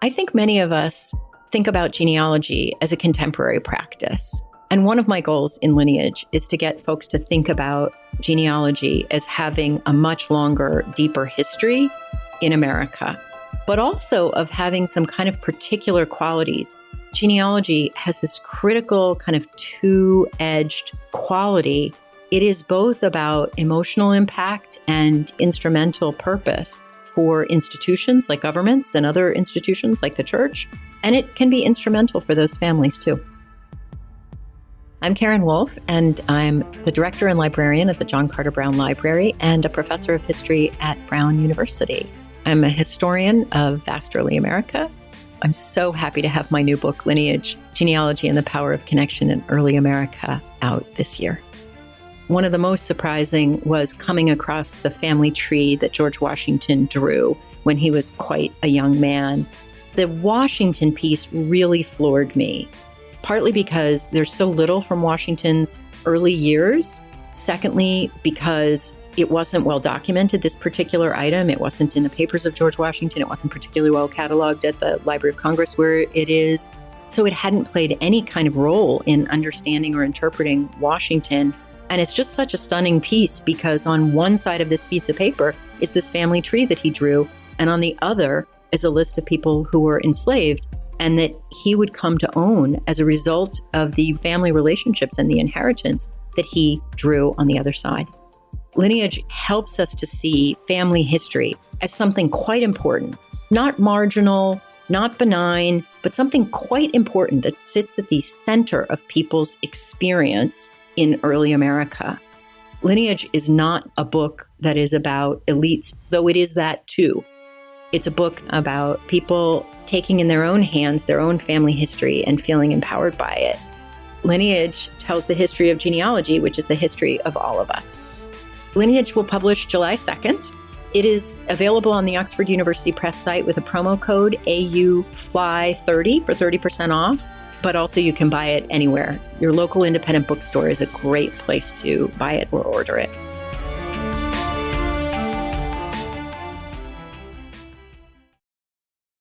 I think many of us think about genealogy as a contemporary practice. And one of my goals in Lineage is to get folks to think about genealogy as having a much longer, deeper history in America, but also of having some kind of particular qualities. Genealogy has this critical kind of two-edged quality. It is both about emotional impact and instrumental purpose for institutions like governments and other institutions like the church, and it can be instrumental for those families too. I'm Karin Wulf, and I'm the director and librarian at the John Carter Brown Library and a professor of history at Brown University. I'm a historian of vast early America. I'm so happy to have my new book, Lineage, Genealogy and the Power of Connection in Early America, out this year. One of the most surprising was coming across the family tree that George Washington drew when he was quite a young man. The Washington piece really floored me, partly because there's so little from Washington's early years. Secondly, because it wasn't well documented, this particular item. It wasn't in the papers of George Washington. It wasn't particularly well cataloged at the Library of Congress where it is. So it hadn't played any kind of role in understanding or interpreting Washington. And it's just such a stunning piece because on one side of this piece of paper is this family tree that he drew, and on the other is a list of people who were enslaved and that he would come to own as a result of the family relationships and the inheritance that he drew on the other side. Lineage helps us to see family history as something quite important, not marginal, not benign, but something quite important that sits at the center of people's experience in early America. Lineage is not a book that is about elites, though it is that too. It's a book about people taking in their own hands their own family history and feeling empowered by it. Lineage tells the history of genealogy, which is the history of all of us. Lineage will publish July 2nd. It is available on the Oxford University Press site with a promo code AUFLY30 for 30% off, but also you can buy it anywhere. Your local independent bookstore is a great place to buy it or order it.